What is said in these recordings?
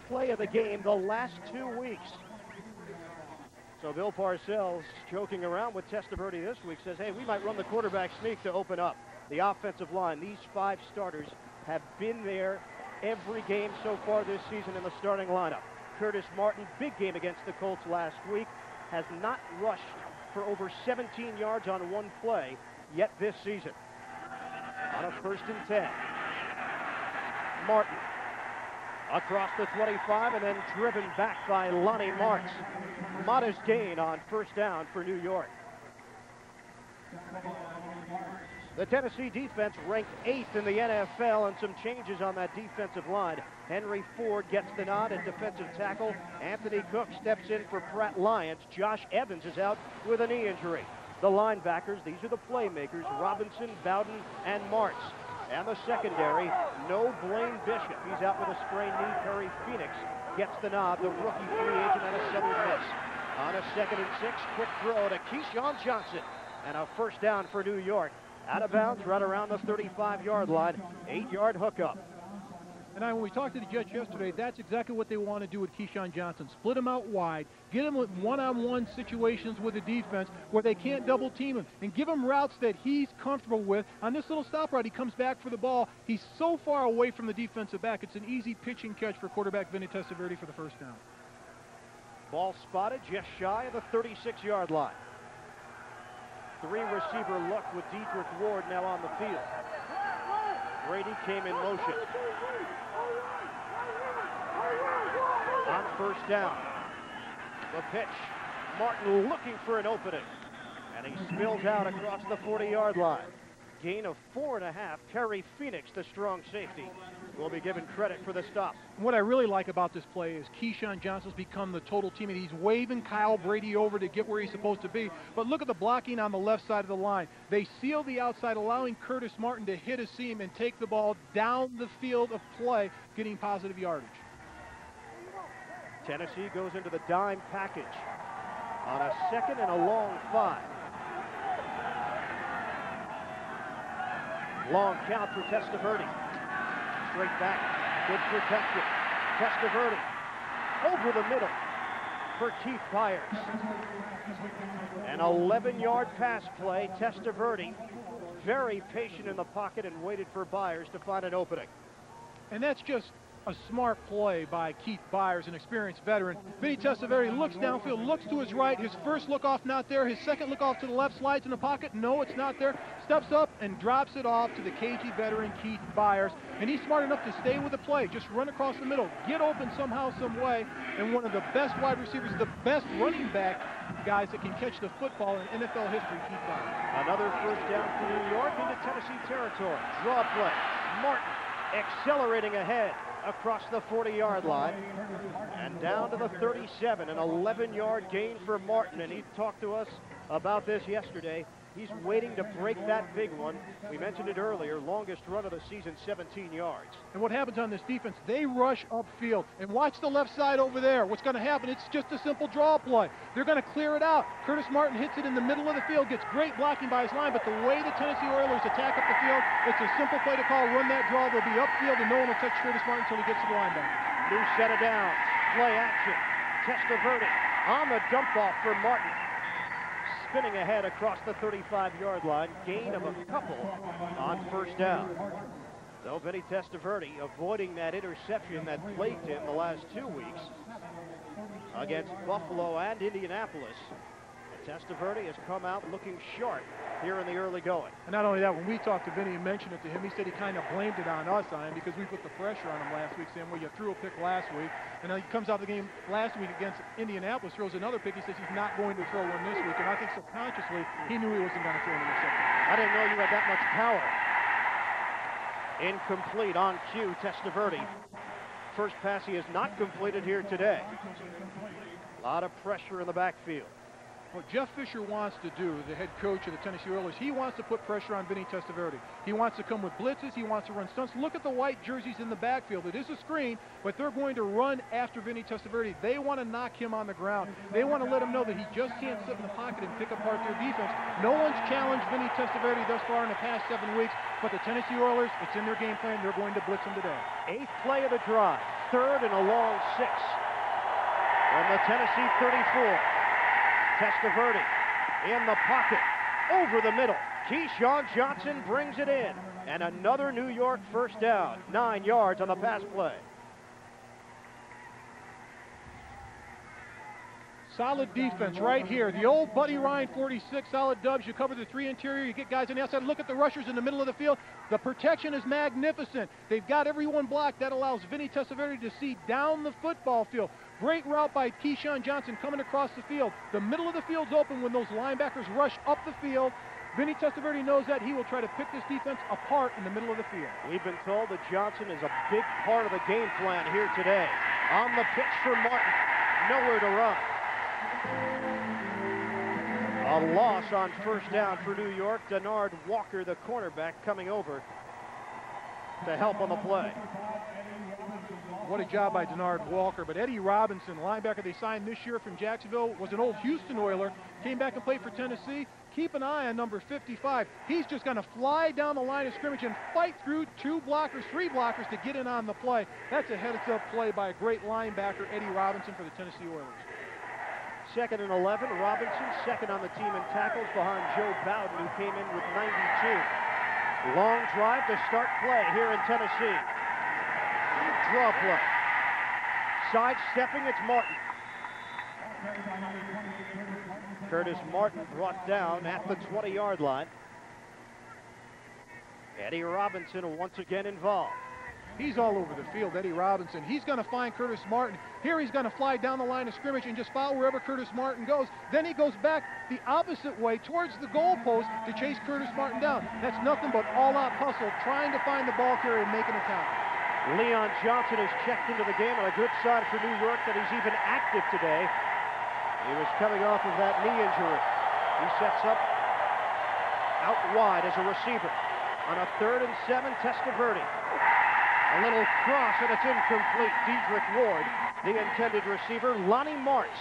play of the game the last 2 weeks. So Bill Parcells, joking around with Testaverde this week, says, hey, we might run the quarterback sneak to open up the offensive line. These 5 starters have been there every game so far this season in the starting lineup. Curtis Martin, big game against the Colts last week, has not rushed for over 17 yards on one play yet this season. On a 1st and 10. Martin across the 25 and then driven back by Lonnie Martz. Modest gain on 1st down for New York. The Tennessee defense ranked 8th in the NFL, and some changes on that defensive line. Henry Ford gets the nod at defensive tackle. Anthony Cook steps in for Pratt Lyons. Josh Evans is out with a knee injury. The linebackers, these are the playmakers, Robinson, Bowden, and Martz. And the secondary, no Blaine Bishop. He's out with a sprained knee. Perry Phoenix gets the nod, the rookie free agent, and a 7th miss. On a 2nd and 6, quick throw to Keyshawn Johnson. And a 1st down for New York. Out of bounds, right around the 35-yard line. 8-yard hookup. And when we talked to the Jets yesterday, that's exactly what they want to do with Keyshawn Johnson. Split him out wide, get him with one-on-one situations with the defense where they can't double team him, and give him routes that he's comfortable with. On this little stop route, he comes back for the ball. He's so far away from the defensive back. It's an easy pitch and catch for quarterback Vinny Testaverde for the 1st down. Ball spotted just shy of the 36-yard line. 3-receiver look with Dedrick Ward now on the field. Brady came in motion. On 1st down. The pitch. Martin looking for an opening. And he spills out across the 40-yard line. Gain of 4.5. Terry Phoenix, the strong safety, will be given credit for the stop. What I really like about this play is Keyshawn Johnson's become the total teammate. He's waving Kyle Brady over to get where he's supposed to be. But look at the blocking on the left side of the line. They seal the outside, allowing Curtis Martin to hit a seam and take the ball down the field of play, getting positive yardage. Tennessee goes into the dime package on a 2nd and a long 5. Long count for Testaverde. Straight back. Good protection. Testaverde over the middle for Keith Byers. An 11-yard pass play. Testaverde very patient in the pocket and waited for Byers to find an opening. And that's just a smart play by Keith Byers, an experienced veteran. Vinny Testaverde looks downfield, looks to his right. His first look off not there. His second look off to the left, slides in the pocket. No, it's not there. Steps up and drops it off to the KG veteran Keith Byers. And he's smart enough to stay with the play. Just run across the middle, get open somehow, some way. And one of the best wide receivers, the best running back guys that can catch the football in NFL history, Keith Byers. Another 1st down for New York into Tennessee territory. Draw play. Martin accelerating ahead across the 40-yard line and down to the 37, an 11-yard gain for Martin, and he talked to us about this yesterday. He's waiting to break that big one. We mentioned it earlier, longest run of the season, 17 yards. And what happens on this defense, they rush upfield. And watch the left side over there. What's going to happen, it's just a simple draw play. They're going to clear it out. Curtis Martin hits it in the middle of the field, gets great blocking by his line, but the way the Tennessee Oilers attack up the field, it's a simple play to call, run that draw. They'll be upfield, and no one will touch Curtis Martin until he gets to the linebacker. New set of downs, play action. Testaverde on the dump off for Martin. Spinning ahead across the 35-yard line, gain of a couple on 1st down. So Vinny Testaverde avoiding that interception that plagued him the last 2 weeks against Buffalo and Indianapolis. And Testaverde has come out looking sharp here in the early going. And not only that, when we talked to Vinny and mentioned it to him, he said he kind of blamed it on us, because we put the pressure on him last week, saying, well, you threw a pick last week. And then he comes out of the game last week against Indianapolis, throws another pick. He says he's not going to throw one this week. And I think subconsciously, he knew he wasn't going to throw an interception. I didn't know you had that much power. Incomplete on cue, Testaverde. First pass he has not completed here today. A lot of pressure in the backfield. What Jeff Fisher wants to do, the head coach of the Tennessee Oilers, he wants to put pressure on Vinny Testaverde. He wants to come with blitzes. He wants to run stunts. Look at the white jerseys in the backfield. It is a screen, but they're going to run after Vinny Testaverde. They want to knock him on the ground. They want to let him know that he just can't sit in the pocket and pick apart their defense. No one's challenged Vinny Testaverde thus far in the past 7 weeks, but the Tennessee Oilers, it's in their game plan. They're going to blitz him today. 8th play of the drive. 3rd and a long 6. From the Tennessee 34. Testaverde in the pocket, over the middle. Keyshawn Johnson brings it in. And another New York first down. 9 yards on the pass play. Solid defense right here. The old Buddy Ryan 46, solid dubs. You cover the 3 interior. You get guys on the outside. Look at the rushers in the middle of the field. The protection is magnificent. They've got everyone blocked. That allows Vinny Testaverde to see down the football field. Great route by Keyshawn Johnson coming across the field. The middle of the field's open when those linebackers rush up the field. Vinny Testaverde knows that. He will try to pick this defense apart in the middle of the field. We've been told that Johnson is a big part of the game plan here today. On the pitch for Martin. Nowhere to run. A loss on first down for New York. Denard Walker, the cornerback, coming over to help on the play. What a job by Denard Walker. But Eddie Robinson, linebacker they signed this year from Jacksonville, was an old Houston Oiler, came back and played for Tennessee. Keep an eye on number 55. He's just going to fly down the line of scrimmage and fight through 2 blockers, 3 blockers to get in on the play. That's a heads-up play by a great linebacker, Eddie Robinson, for the Tennessee Oilers. 2nd and 11. Robinson, second on the team in tackles behind Joe Bowden, who came in with 92. Long drive to start play here in Tennessee. Draw play. Sidestepping, it's Martin. Curtis Martin brought down at the 20-yard line. Eddie Robinson once again involved. He's all over the field, Eddie Robinson. He's going to find Curtis Martin. Here he's going to fly down the line of scrimmage and just follow wherever Curtis Martin goes. Then he goes back the opposite way towards the goalpost to chase Curtis Martin down. That's nothing but all-out hustle, trying to find the ball carrier and making a tackle. Leon Johnson has checked into the game, and a good sign for New York that he's even active today. He was coming off of that knee injury. He sets up out wide as a receiver. On a 3rd and 7, Testaverde. A little cross, and it's incomplete. Dedrick Ward, the intended receiver. Lonnie Martz,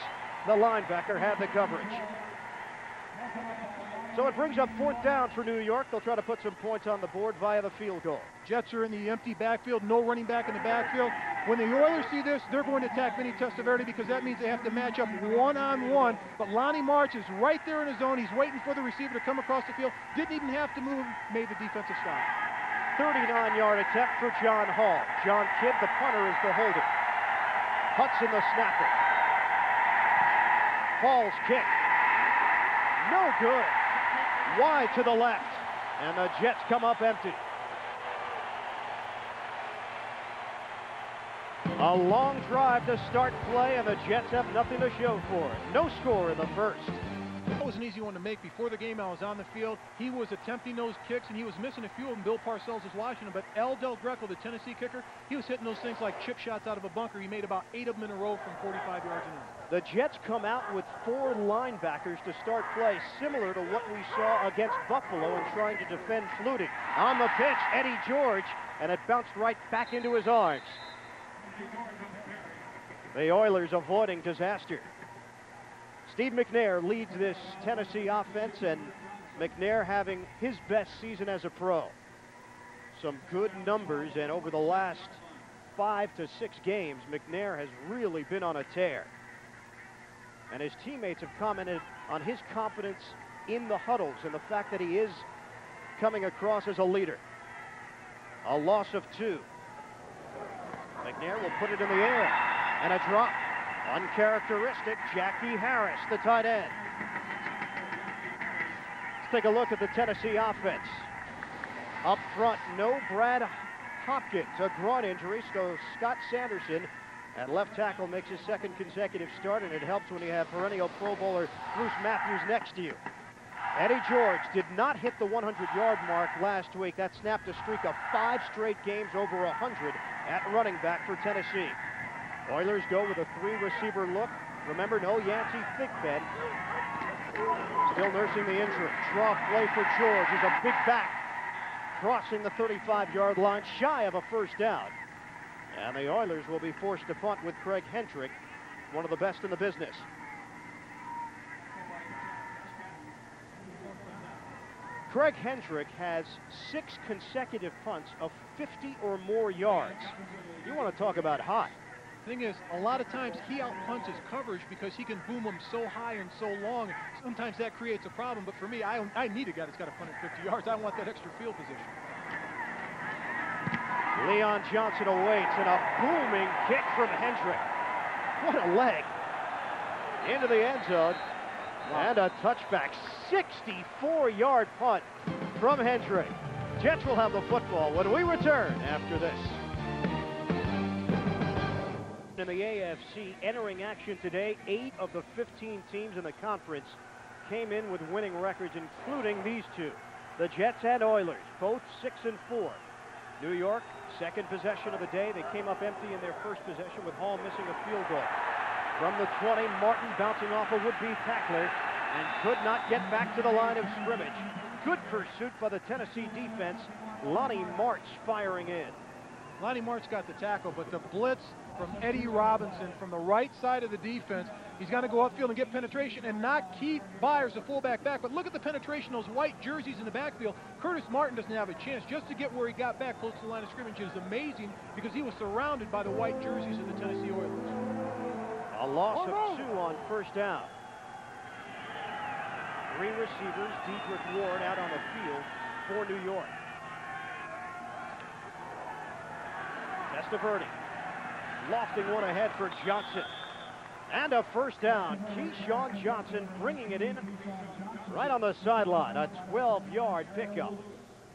the linebacker, had the coverage. So it brings up 4th down for New York. They'll try to put some points on the board via the field goal. Jets are in the empty backfield, no running back in the backfield. When the Oilers see this, they're going to attack Vinny Testaverde because that means they have to match up one-on-one. But Lonnie Martz is right there in his zone. He's waiting for the receiver to come across the field. Didn't even have to move, made the defensive stop. 39-yard attempt for John Hall. John Kidd, the punter, is the holder. Hudson, the snapper. Hall's kick. No good. Wide to the left. And the Jets come up empty. A long drive to start play, and the Jets have nothing to show for it. No score in the first. That was an easy one to make. Before the game, I was on the field. He was attempting those kicks, and he was missing a few of them. Bill Parcells was watching him, but El Del Greco, the Tennessee kicker, he was hitting those things like chip shots out of a bunker. He made about 8 of them in a row from 45 yards and in. The Jets come out with 4 linebackers to start play, similar to what we saw against Buffalo in trying to defend Flutie. On the pitch, Eddie George, and it bounced right back into his arms. The Oilers avoiding disaster. Steve McNair leads this Tennessee offense, and McNair having his best season as a pro. Some good numbers, and over the last 5 to 6 games, McNair has really been on a tear. And his teammates have commented on his confidence in the huddles and the fact that he is coming across as a leader. A loss of 2. McNair will put it in the air, and a drop. Uncharacteristic, Jackie Harris, the tight end. Let's take a look at the Tennessee offense. Up front, no Brad Hopkins, a groin injury, so Scott Sanderson at left tackle makes his 2nd consecutive start, and it helps when you have perennial Pro Bowler Bruce Matthews next to you. Eddie George did not hit the 100-yard mark last week. That snapped a streak of 5 straight games over 100 at running back for Tennessee. Oilers go with a 3-receiver look. Remember, no Yancey Thigpen. Still nursing the injury. Draw play for George. He's a big back. Crossing the 35-yard line, shy of a first down. And the Oilers will be forced to punt with Craig Hentrich, one of the best in the business. Craig Hentrich has 6 consecutive punts of 50 or more yards. You want to talk about hot. Thing is, a lot of times he out-punts his coverage because he can boom them so high and so long. Sometimes that creates a problem, but for me, I need a guy that's got to punt at 50 yards. I want that extra field position. Leon Johnson awaits, and a booming kick from Hentrich. What a leg. Into the end zone, and a touchback. 64-yard punt from Hentrich. Jets will have the football when we return after this. In the AFC, entering action today, 8 of the 15 teams in the conference came in with winning records, including these two. The Jets and Oilers, both 6-4. New York, second possession of the day. They came up empty in their first possession with Hall missing a field goal. From the 20, Martin bouncing off a would-be tackler and could not get back to the line of scrimmage. Good pursuit by the Tennessee defense. Lonnie Martz firing in. Lonnie Martz got the tackle, but the blitz from Eddie Robinson from the right side of the defense, he's going to go upfield and get penetration and knock Keith Byers, the fullback, back. But look at the penetration, those white jerseys in the backfield. Curtis Martin doesn't have a chance. Just to get where he got back close to the line of scrimmage is amazing because he was surrounded by the white jerseys of the Tennessee Oilers. A loss of 2 on first down. 3 receivers, Dedrick Ward out on the field for New York. Testaverde lofting one ahead for Johnson. And a first down. Keyshawn Johnson bringing it in right on the sideline. A 12-yard pickup.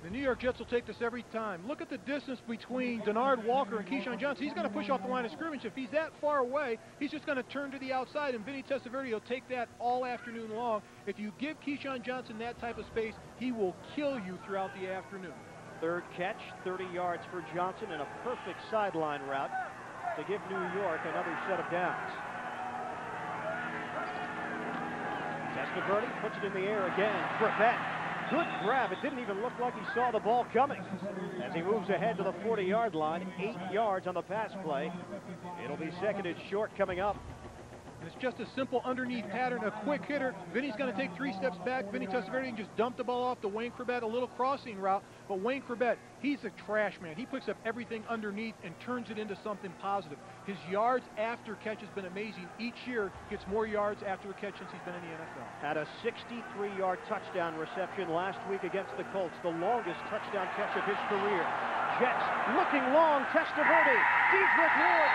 The New York Jets will take this every time. Look at the distance between Denard Walker and Keyshawn Johnson. He's going to push off the line of scrimmage. If he's that far away, he's just going to turn to the outside, and Vinny Testaverde will take that all afternoon long. If you give Keyshawn Johnson that type of space, he will kill you throughout the afternoon. Third catch, 30 yards for Johnson, and a perfect sideline route to give New York another set of downs. Testaverde puts it in the air again. Brevett, good grab. It didn't even look like he saw the ball coming. As he moves ahead to the 40-yard line, 8 yards on the pass play. It'll be second and short coming up. It's just a simple underneath pattern, a quick hitter. Vinny's going to take 3 steps back. Vinny Testaverde and just dump the ball off to Wayne Corbett, a little crossing route. But Wayne Corbett, he's a trash man. He picks up everything underneath and turns it into something positive. His yards after catch has been amazing. Each year gets more yards after the catch since he's been in the NFL. Had a 63-yard touchdown reception last week against the Colts, the longest touchdown catch of his career. Jets looking long. Testaverde, Dedrick Ward,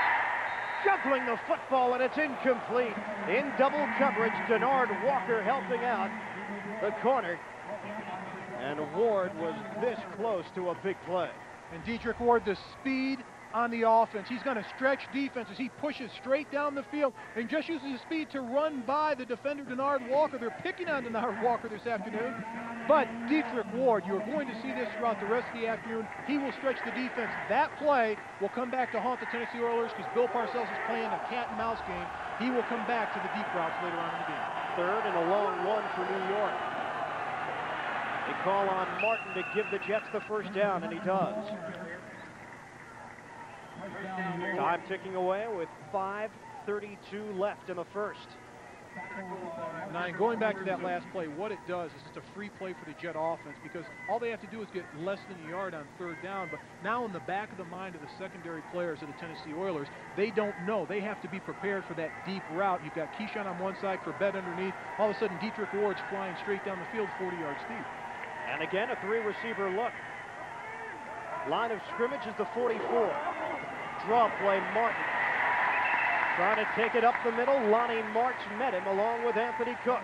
juggling the football, and it's incomplete. In double coverage, Denard Walker helping out the corner. And Ward was this close to a big play. And Dedrick Ward, the speed on the offense. He's going to stretch defenses. He pushes straight down the field and just uses his speed to run by the defender, Denard Walker. They're picking on Denard Walker this afternoon. But Dedrick Ward, you're going to see this throughout the rest of the afternoon. He will stretch the defense. That play will come back to haunt the Tennessee Oilers because Bill Parcells is playing a cat-and-mouse game. He will come back to the deep routes later on in the game. Third and a long one for New York. They call on Martin to give the Jets the first down, and he does. Time ticking away with 5:32 left in the first. Now, going back to that last play, what it does is it's a free play for the Jet offense because all they have to do is get less than a yard on third down. But now in the back of the mind of the secondary players of the Tennessee Oilers, they don't know. They have to be prepared for that deep route. You've got Keyshawn on one side, Corbett underneath. All of a sudden, Dedrick Ward's flying straight down the field 40 yards deep. And again, a 3-receiver look. Line of scrimmage is the 44. Draw play, Martin. Trying to take it up the middle. Lonnie Martz met him along with Anthony Cook.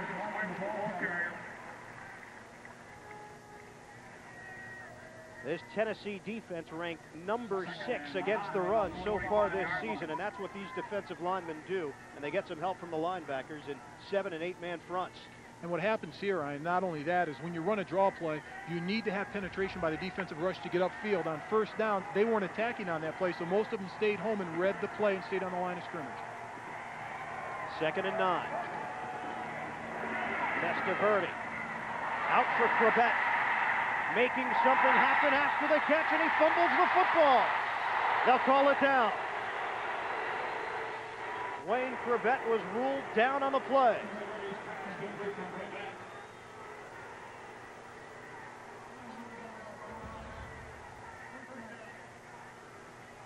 This Tennessee defense ranked number 6 against the run so far this season, and that's what these defensive linemen do. And they get some help from the linebackers in 7- and 8-man fronts. And what happens here, Ryan, not only that, is when you run a draw play, you need to have penetration by the defensive rush to get upfield. On first down, they weren't attacking on that play, so most of them stayed home and read the play and stayed on the line of scrimmage. 2nd and 9. Testaverde out for Corbett, making something happen after the catch, and he fumbles the football. They'll call it down. Wayne Corbett was ruled down on the play.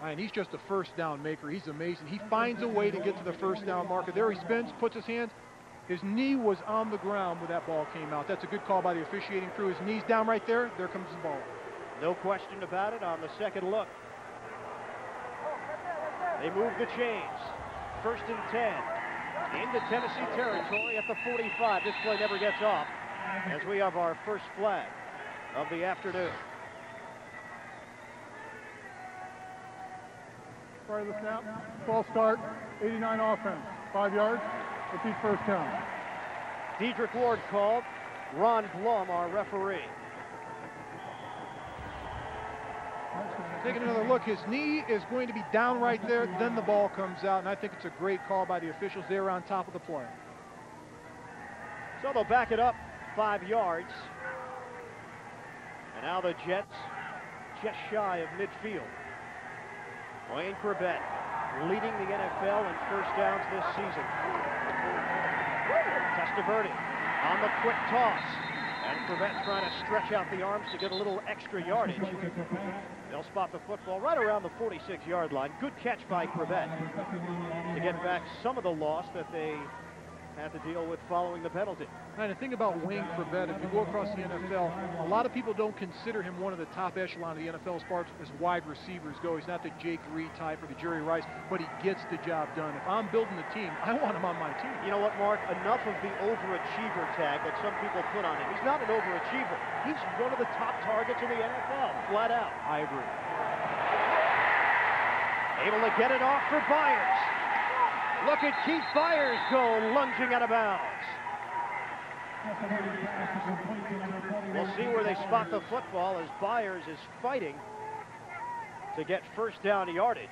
And he's just a first down maker. He's amazing. He finds a way to get to the first down marker. There he spins, puts his hands. His knee was on the ground when that ball came out. That's a good call by the officiating crew. His knee's down right there. There comes the ball. No question about it on the second look. They move the chains. 1st and 10. Into Tennessee territory at the 45. This play never gets off as we have our first flag of the afternoon. Prior to the snap, false start, 89 offense, 5 yards, repeat first down. Dedrick Ward called, Ron Blum our referee. Taking another look, his knee is going to be down right there, then the ball comes out, and I think it's a great call by the officials. They're on top of the play. So they'll back it up 5 yards. And now the Jets just shy of midfield. Wayne Corbett leading the NFL in first downs this season. Testaverde on the quick toss. And Corbett trying to stretch out the arms to get a little extra yardage. They'll spot the football right around the 46-yard line. Good catch by Corbett to get back some of the loss that they had to deal with following the penalty. And the thing about Wayne Corbett, if you go across the NFL, a lot of people don't consider him one of the top echelon of the NFL as far as wide receivers go. He's not the Jake Reed type or the Jerry Rice, but he gets the job done. If I'm building a team, I want him on my team. You know what, Mark? Enough of the overachiever tag that some people put on him. He's not an overachiever. He's one of the top targets in the NFL, flat out. I agree. Able to get it off for Byers. Look at Keith Byers go lunging out of bounds. We'll see where they spot the football as Byers is fighting to get first down yardage.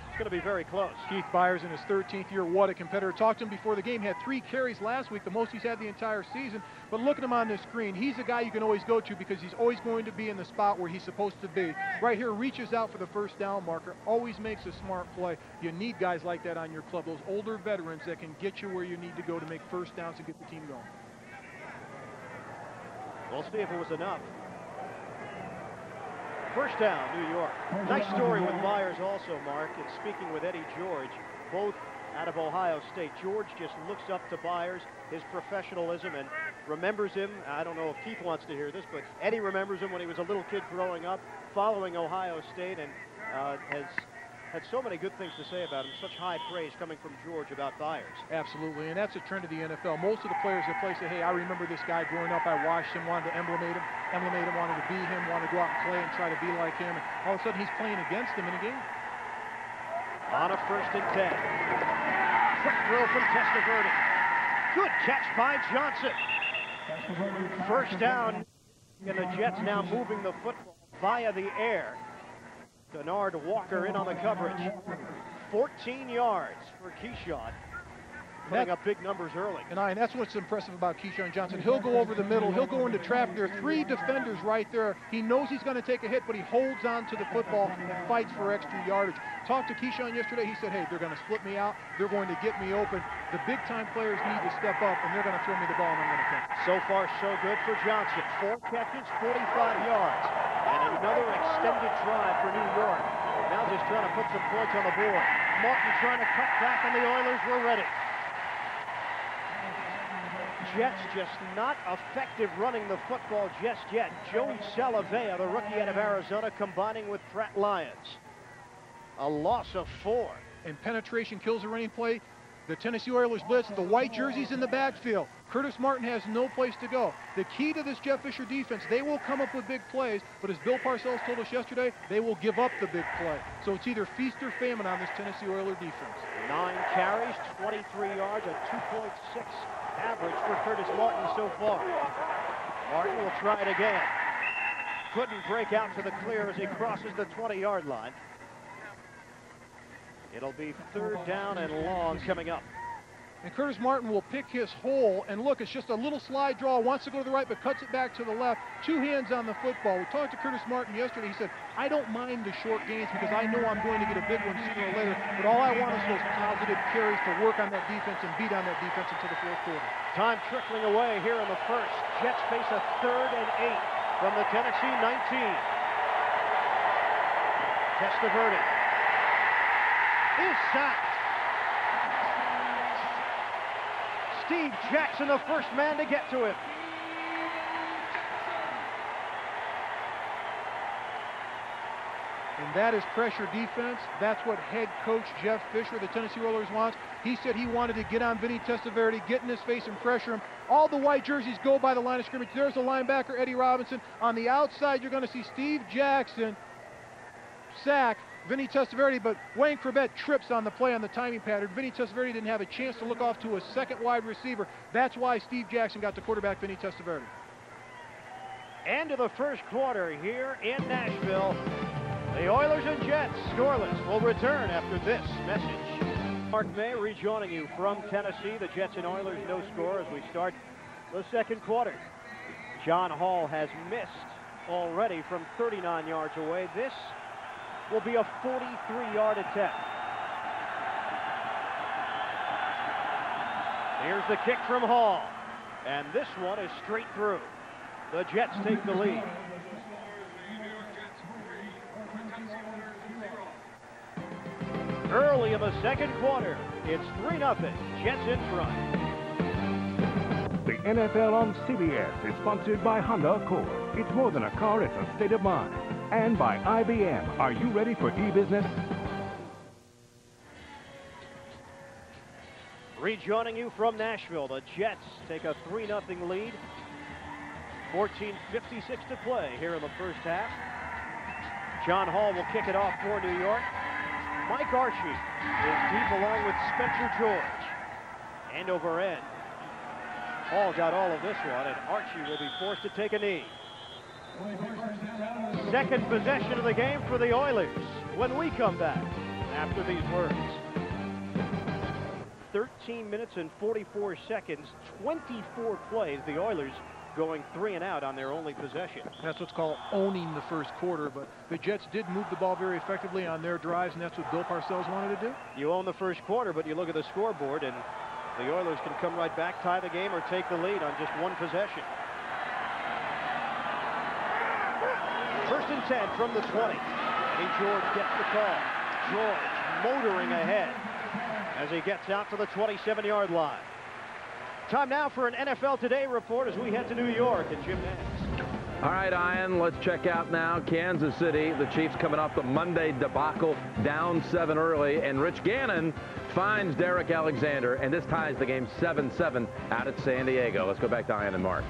It's going to be very close. Keith Byers in his 13th year, what a competitor. Talked to him before the game, had 3 carries last week, the most he's had the entire season. But look at him on this screen. He's a guy you can always go to because he's always going to be in the spot where he's supposed to be. Right here, reaches out for the first down marker, always makes a smart play. You need guys like that on your club, those older veterans that can get you where you need to go to make first downs and get the team going. We'll see if it was enough. First down, New York. Nice story with Byers also, Mark. And speaking with Eddie George, both out of Ohio State. George just looks up to Byers, his professionalism, and remembers him. I don't know if Keith wants to hear this, but Eddie remembers him when he was a little kid growing up, following Ohio State, and has had so many good things to say about him. Such high praise coming from George about Byers. Absolutely, and that's a trend of the NFL. Most of the players that play say, hey, I remember this guy growing up. I watched him, wanted to emulate him, wanted to be him, wanted to go out and play and try to be like him. And all of a sudden, he's playing against him in a game. On a 1st and 10. Quick throw from Testaverde. Good catch by Johnson. First down, and the Jets now moving the football via the air. Bernard Walker in on the coverage. 14 yards for Keyshawn. Putting up big numbers early. And that's what's impressive about Keyshawn Johnson. He'll go over the middle. He'll go into traffic. There are 3 defenders right there. He knows he's going to take a hit, but he holds on to the football and fights for extra yardage. Talked to Keyshawn yesterday. He said, hey, they're going to split me out. They're going to get me open. The big-time players need to step up, and they're going to throw me the ball, and I'm going to catch. So far, so good for Johnson. 4 catches, 45 yards. And another extended drive for New York. Now just trying to put some points on the board. Martin trying to cut back, and the Oilers were ready. Jets just not effective running the football just yet. Joey Salavea, the rookie out of Arizona, combining with Pratt Lyons. A loss of 4. And penetration kills the running play. The Tennessee Oilers blitz, the white jerseys in the backfield. Curtis Martin has no place to go. The key to this Jeff Fisher defense, they will come up with big plays, but as Bill Parcells told us yesterday, they will give up the big play. So it's either feast or famine on this Tennessee Oilers defense. 9 carries, 23 yards, a 2.6 average for Curtis Martin so far. Martin will try it again. Couldn't break out to the clear as he crosses the 20-yard line. It'll be 3rd down and long coming up. and Curtis Martin will pick his hole, and look, it's just a little slide draw, wants to go to the right, but cuts it back to the left. 2 hands on the football. We talked to Curtis Martin yesterday. He said, I don't mind the short gains because I know I'm going to get a big one sooner or later, but all I want is those positive carries to work on that defense and beat on that defense until the fourth quarter. Time trickling away here in the first. Jets face a 3rd and 8 from the Tennessee 19. Testaverde is sacked. Steve Jackson, the first man to get to him. And that is pressure defense. That's what head coach Jeff Fisher, the Tennessee Rollers, wants. He said he wanted to get on Vinny Testaverde, get in his face and pressure him. All the white jerseys go by the line of scrimmage. There's the linebacker, Eddie Robinson. On the outside, you're going to see Steve Jackson sack Vinny Testaverde, but Wayne Corbett trips on the play on the timing pattern. Vinny Testaverde didn't have a chance to look off to a second wide receiver. That's why Steve Jackson got to quarterback Vinny Testaverde. End of the first quarter here in Nashville. The Oilers and Jets scoreless. Will return after this message. Mark May rejoining you from Tennessee. The Jets and Oilers no score as we start the second quarter. John Hall has missed already from 39 yards away. This will be a 43-yard attempt. Here's the kick from Hall, and this one is straight through. The Jets take the lead. Early in the second quarter, it's 3-0. Jets in front. The NFL on CBS is sponsored by Honda Accord. It's more than a car, it's a state of mind. And by IBM. Are you ready for e-business? Rejoining you from Nashville, the Jets take a 3-0 lead. 14:56 to play here in the first half. John Hall will kick it off for New York. Mike Archie is deep along with Spencer George. End over end. Hall got all of this one, and Archie will be forced to take a knee. Second possession of the game for the Oilers when we come back after these words. 13 minutes and 44 seconds, 24 plays. The Oilers going 3 and out on their only possession. That's what's called owning the first quarter, but the Jets did move the ball very effectively on their drives, and that's what Bill Parcells wanted to do. You own the first quarter, but you look at the scoreboard, and the Oilers can come right back, tie the game, or take the lead on just one possession. First and 10 from the 20. Eddie George gets the call. George motoring ahead as he gets out to the 27-yard line. Time now for an NFL Today report as we head to New York and Jim Nance. All right, Ian, let's check out now Kansas City. The Chiefs coming off the Monday debacle, down 7 early, and Rich Gannon finds Derek Alexander, and this ties the game 7-7 out at San Diego. Let's go back to Ian and Mark.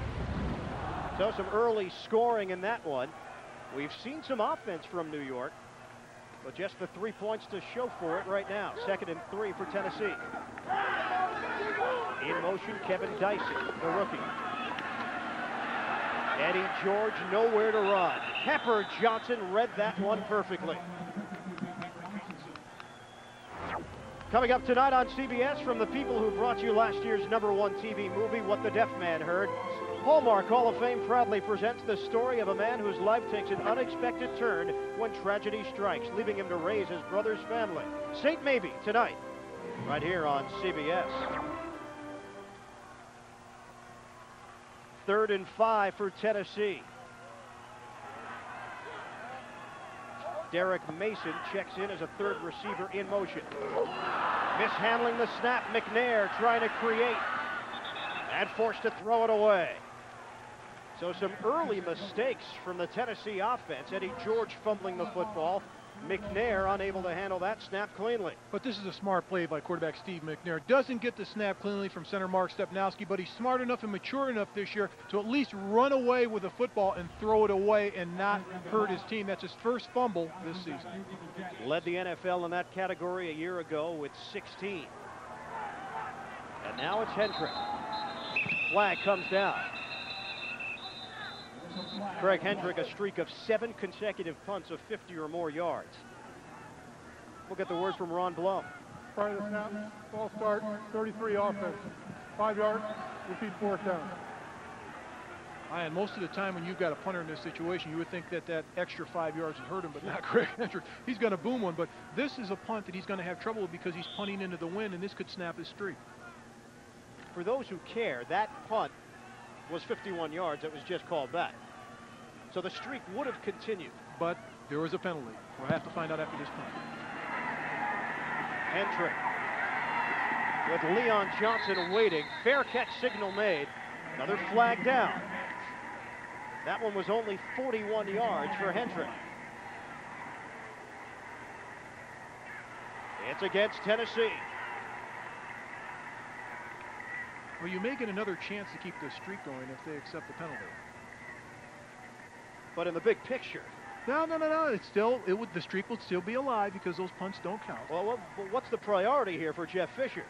So some early scoring in that one. We've seen some offense from New York, but just the 3 points to show for it right now. 2nd and 3 for Tennessee. In motion, Kevin Dyson, the rookie. Eddie George nowhere to run. Pepper Johnson read that one perfectly. Coming up tonight on CBS from the people who brought you last year's #1 TV movie, What the Deaf Man Heard. Hallmark Hall of Fame proudly presents the story of a man whose life takes an unexpected turn when tragedy strikes, leaving him to raise his brother's family. St. Maybe tonight, right here on CBS. 3rd and 5 for Tennessee. Derek Mason checks in as a 3rd receiver in motion. Mishandling the snap, McNair trying to create and forced to throw it away. So some early mistakes from the Tennessee offense. Eddie George fumbling the football. McNair unable to handle that snap cleanly. But this is a smart play by quarterback Steve McNair. Doesn't get the snap cleanly from center Mark Stepnowski, but he's smart enough and mature enough this year to at least run away with the football and throw it away and not hurt his team. That's his first fumble this season. Led the NFL in that category a year ago with 16. And now it's Hentrich. Flag comes down. Craig Hentrich, a streak of 7 consecutive punts of 50 or more yards. We'll get the word from Ron Blum. prior to the snap. False start, 33 offense. 5 yards, repeat 4th down. And most of the time when you've got a punter in this situation, you would think that that extra 5 yards would hurt him, but not Craig Hentrich. He's going to boom one, but this is a punt that he's going to have trouble with because he's punting into the wind, and this could snap his streak. For those who care, that punt was 51 yards that was just called back. So the streak would have continued. But there was a penalty. We'll have to find out after this punt. Hentrich with Leon Johnson waiting. Fair catch signal made. Another flag down. That one was only 41 yards for Hentrich. It's against Tennessee. Well, you may get another chance to keep the streak going if they accept the penalty. But in the big picture. No. It's still, the streak will still be alive because those punts don't count. Well, what's the priority here for Jeff Fisher?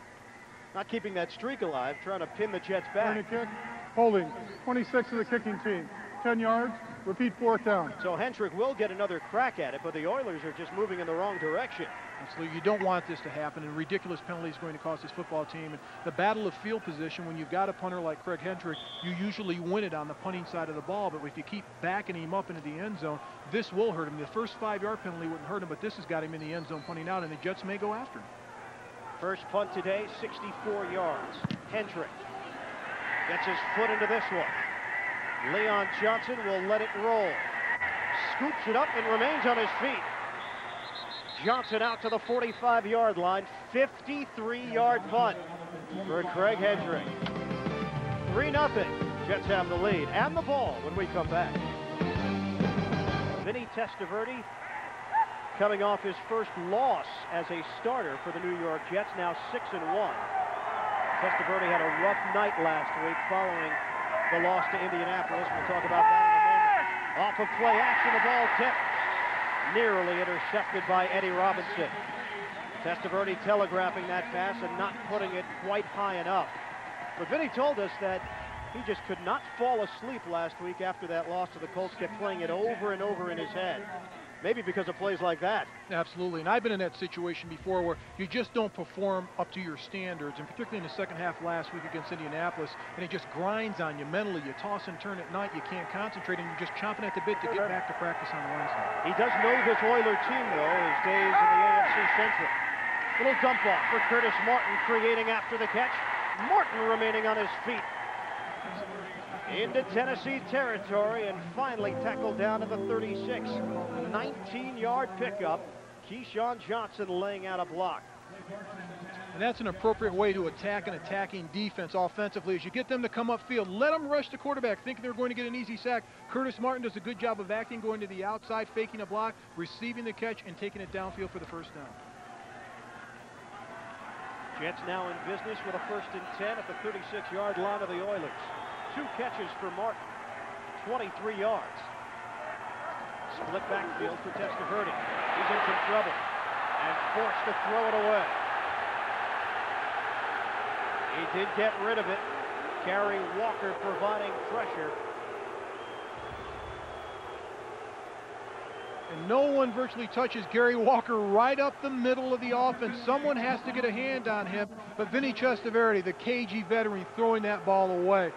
Not keeping that streak alive, trying to pin the Jets back. Kick, holding, 26 of the kicking team. 10 yards, repeat 4th down. So Hentrich will get another crack at it, but the Oilers are just moving in the wrong direction. Absolutely, you don't want this to happen, and ridiculous penalties going to cost this football team. And the battle of field position, when you've got a punter like Craig Hentrich, you usually win it on the punting side of the ball, but if you keep backing him up into the end zone, this will hurt him. The first 5-yard penalty wouldn't hurt him, but this has got him in the end zone punting out, and the Jets may go after him. First punt today, 64 yards. Hentrich gets his foot into this one. Leon Johnson will let it roll. Scoops it up and remains on his feet. Johnson out to the 45-yard line. 53-yard punt for Craig Hentrich. 3-0. Jets have the lead and the ball when we come back. Vinny Testaverde coming off his first loss as a starter for the New York Jets, now 6-1. Testaverde had a rough night last week following the loss to Indianapolis. We'll talk about that in a moment. Off of play action, the ball tipped. Nearly intercepted by Eddie Robinson. Testaverde telegraphing that pass and not putting it quite high enough. But Vinny told us that he just could not fall asleep last week after that loss to the Colts, kept playing it over and over in his head. Maybe because of plays like that. Absolutely, and I've been in that situation before where you just don't perform up to your standards, and particularly in the second half last week against Indianapolis, and it just grinds on you mentally. You toss and turn at night, you can't concentrate, and you're just chomping at the bit to get back to practice on Wednesday. He does know this Oiler team, though, his days in the AFC Central. Little dump off for Curtis Martin, creating after the catch. Martin remaining on his feet. Into Tennessee territory and finally tackled down to the 36. 19-yard pickup. Keyshawn Johnson laying out a block. And that's an appropriate way to attack an attacking defense offensively. As you get them to come upfield, let them rush the quarterback thinking they're going to get an easy sack. Curtis Martin does a good job of acting, going to the outside, faking a block, receiving the catch, and taking it downfield for the first down. Jets now in business with a 1st and 10 at the 36-yard line of the Oilers. 2 catches for Martin, 23 yards. Split backfield for Testaverde. He's in some trouble and forced to throw it away. He did get rid of it. Gary Walker providing pressure. And no one virtually touches Gary Walker right up the middle of the offense. Someone has to get a hand on him, but Vinny Testaverde, the KG veteran, throwing that ball away.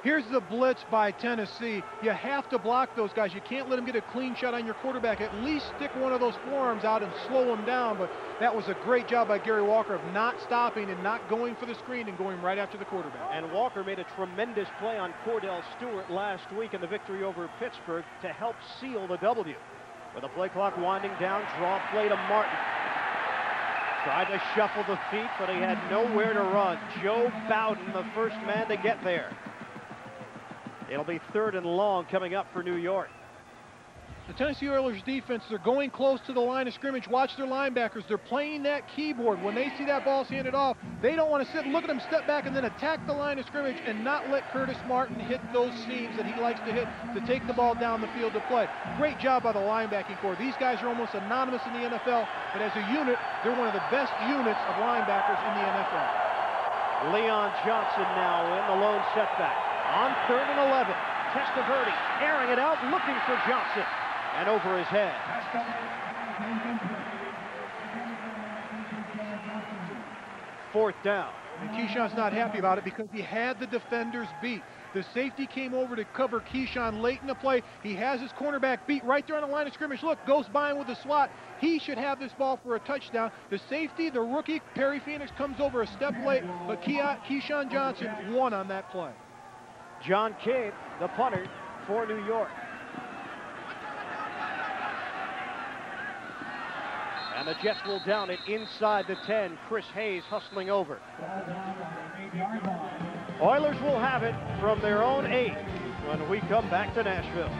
Here's the blitz by Tennessee. You have to block those guys. You can't let them get a clean shot on your quarterback. At least stick one of those forearms out and slow him down. But that was a great job by Gary Walker of not stopping and not going for the screen and going right after the quarterback. And Walker made a tremendous play on Cordell Stewart last week in the victory over Pittsburgh to help seal the W. With the play clock winding down, draw play to Martin. Tried to shuffle the feet, but he had nowhere to run. Joe Bowden, the first man to get there. It'll be 3rd and long coming up for New York. The Tennessee Oilers defense, they're going close to the line of scrimmage. Watch their linebackers. They're playing that keyboard. When they see that ball's handed off, they don't want to sit and look at him, step back, and then attack the line of scrimmage and not let Curtis Martin hit those seams that he likes to hit to take the ball down the field to play. Great job by the linebacking corps. These guys are almost anonymous in the NFL, but as a unit, they're one of the best units of linebackers in the NFL. Leon Johnson now in the lone setback. On 3rd and 11, Testaverde airing it out, looking for Johnson, and over his head. 4th down. And Keyshawn's not happy about it because he had the defenders beat. The safety came over to cover Keyshawn late in the play. He has his cornerback beat right there on the line of scrimmage. Look, goes by him with a swat. He should have this ball for a touchdown. The safety, the rookie, Perry Phoenix, comes over a step late, but Keyshawn Johnson won on that play. John Cade, the punter for New York. And the Jets will down it inside the 10. Chris Hayes hustling over. Oilers will have it from their own 8 when we come back to Nashville.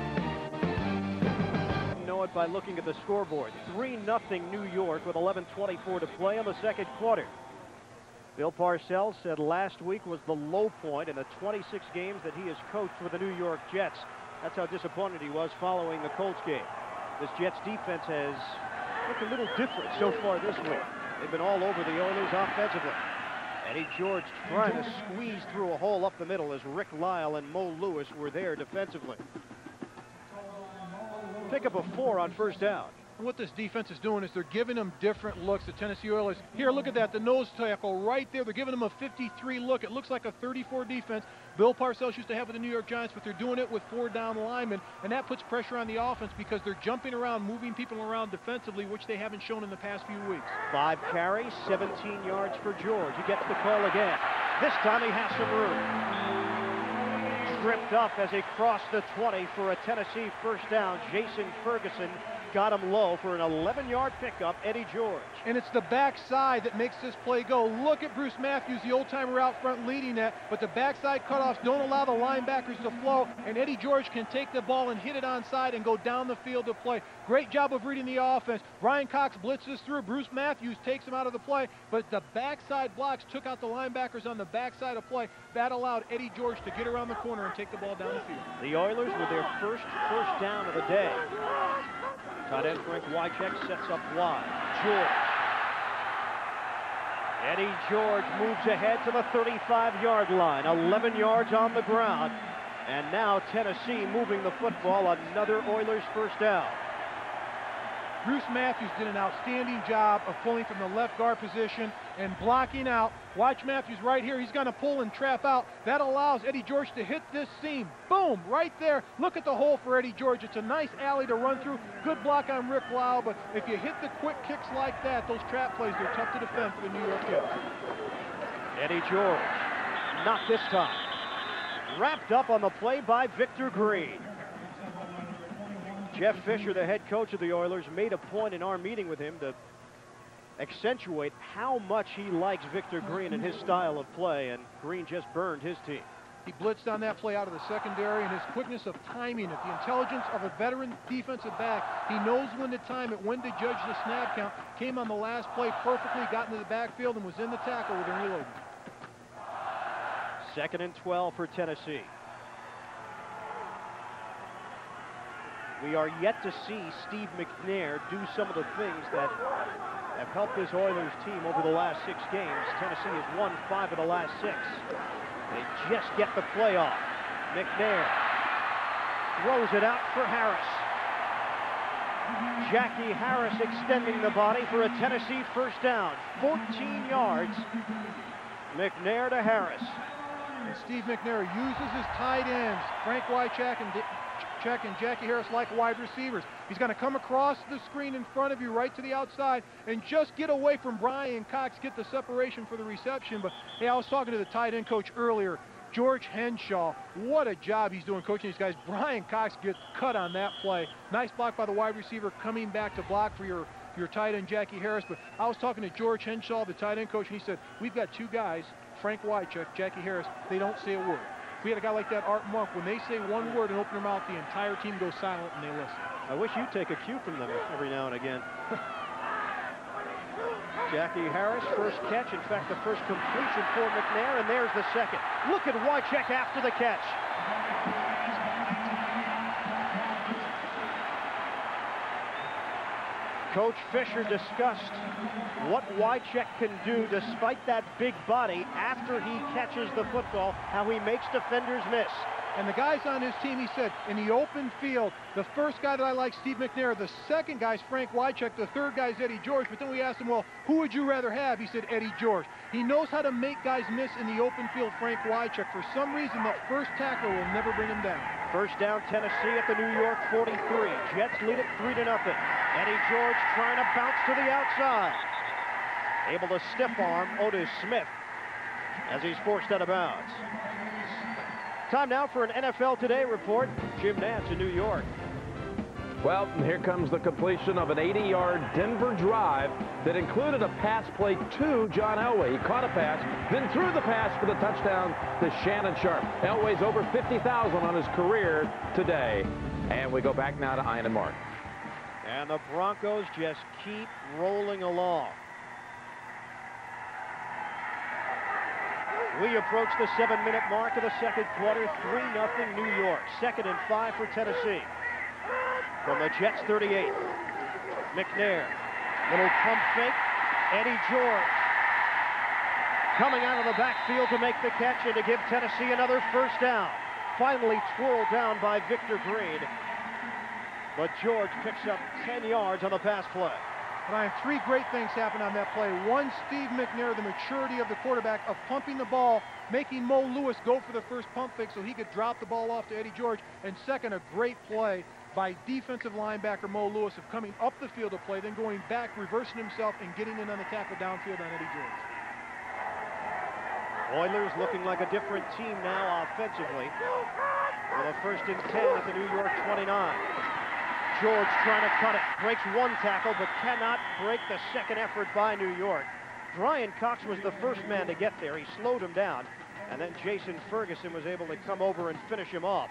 You know it by looking at the scoreboard. 3-0 New York with 11:24 to play in the second quarter. Bill Parcells said last week was the low point in the 26 games that he has coached with the New York Jets. That's how disappointed he was following the Colts game. This Jets defense has looked a little different so far this week. They've been all over the Oilers offensively. Eddie George trying to squeeze through a hole up the middle as Rick Lyle and Mo Lewis were there defensively. Pick up a 4 on 1st down. What this defense is doing is they're giving them different looks, the Tennessee Oilers. Here, look at that, the nose tackle right there. They're giving them a 53 look. It looks like a 34 defense. Bill Parcells used to have with the New York Giants, but they're doing it with 4 down linemen, and that puts pressure on the offense because they're jumping around, moving people around defensively, which they haven't shown in the past few weeks. 5 carries, 17 yards for George. He gets the call again. This time he has some room. Tripped up as he crossed the 20 for a Tennessee 1st down. Jason Ferguson got him low for an 11-yard pickup, Eddie George. And it's the backside that makes this play go. Look at Bruce Matthews, the old-timer out front leading that, but the backside cutoffs don't allow the linebackers to flow, and Eddie George can take the ball and hit it onside and go down the field to play. Great job of reading the offense. Brian Cox blitzes through. Bruce Matthews takes him out of the play, but the backside blocks took out the linebackers on the backside of play. That allowed Eddie George to get around the corner and take the ball down the field. The Oilers with their first down of the day. Tight end Frank Wycheck sets up wide. George. Eddie George moves ahead to the 35-yard line. 11 yards on the ground. And now Tennessee moving the football. Another Oilers 1st down. Bruce Matthews did an outstanding job of pulling from the left guard position and blocking out. Watch Matthews right here. He's going to pull and trap out. That allows Eddie George to hit this seam. Boom, right there. Look at the hole for Eddie George. It's a nice alley to run through. Good block on Rick Lyle, but if you hit the quick kicks like that, those trap plays, they're tough to defend for the New York Jets. Eddie George, not this time. Wrapped up on the play by Victor Green. Jeff Fisher, the head coach of the Oilers, made a point in our meeting with him to accentuate how much he likes Victor Green and his style of play, and Green just burned his team. He blitzed on that play out of the secondary, and his quickness of timing it, the intelligence of a veteran defensive back. He knows when to time it, when to judge the snap count. Came on the last play perfectly, got into the backfield, and was in the tackle with a reload. 2nd and 12 for Tennessee. We are yet to see Steve McNair do some of the things that have helped this Oilers team over the last 6 games. Tennessee has won 5 of the last 6. They just get the play off. McNair throws it out for Harris. Jackie Harris extending the body for a Tennessee 1st down. 14 yards. McNair to Harris. And Steve McNair uses his tight ends, Frank Wycheck and Jackie Harris, like wide receivers. He's going to come across the screen in front of you right to the outside and just get away from Brian Cox, get the separation for the reception. But, hey, I was talking to the tight end coach earlier, George Henshaw. What a job he's doing coaching these guys. Brian Cox gets cut on that play. Nice block by the wide receiver coming back to block for your tight end, Jackie Harris. But I was talking to George Henshaw, the tight end coach, and he said, we've got 2 guys, Frank Wycheck, Jackie Harris, they don't say a word. If we had a guy like that, Art Monk, when they say one word and open their mouth, the entire team goes silent and they listen. I wish you'd take a cue from them every now and again. Jackie Harris, first catch. In fact, the first completion for McNair, and there's the second. Look at Wycheck after the catch. Coach Fisher discussed what Wycheck can do despite that big body after he catches the football, how he makes defenders miss. And the guys on his team, he said, in the open field, the first guy that I like, Steve McNair. The second guy's Frank Wycheck. The third guy's Eddie George. But then we asked him, well, who would you rather have? He said, Eddie George. He knows how to make guys miss in the open field, Frank Wycheck. For some reason, that first tackle will never bring him down. First down, Tennessee at the New York 43. Jets lead it 3-0. Eddie George trying to bounce to the outside. Able to stiff arm Otis Smith as he's forced out of bounds. Time now for an NFL Today report. Jim Nantz in New York. Well, here comes the completion of an 80-yard Denver drive that included a pass play to John Elway. He caught a pass, then threw the pass for the touchdown to Shannon Sharp. Elway's over 50,000 on his career today. And we go back now to Ian and Mark. And the Broncos just keep rolling along. We approach the 7-minute mark of the second quarter. 3-0 New York. 2nd and 5 for Tennessee. From the Jets 38. McNair. Little pump fake. Eddie George. Coming out of the backfield to make the catch and to give Tennessee another first down. Finally twirled down by Victor Green. But George picks up 10 yards on the pass play. Ryan, 3 great things happened on that play. One, Steve McNair, the maturity of the quarterback of pumping the ball, making Mo Lewis go for the first pump fake so he could drop the ball off to Eddie George. And second, a great play by defensive linebacker Mo Lewis of coming up the field to play, then going back, reversing himself, and getting in on the tackle downfield on Eddie George. Oilers looking like a different team now offensively. With a 1st and 10 at the New York 29. George trying to cut it, breaks one tackle, but cannot break the second effort by New York. Brian Cox was the first man to get there. He slowed him down, and then Jason Ferguson was able to come over and finish him off.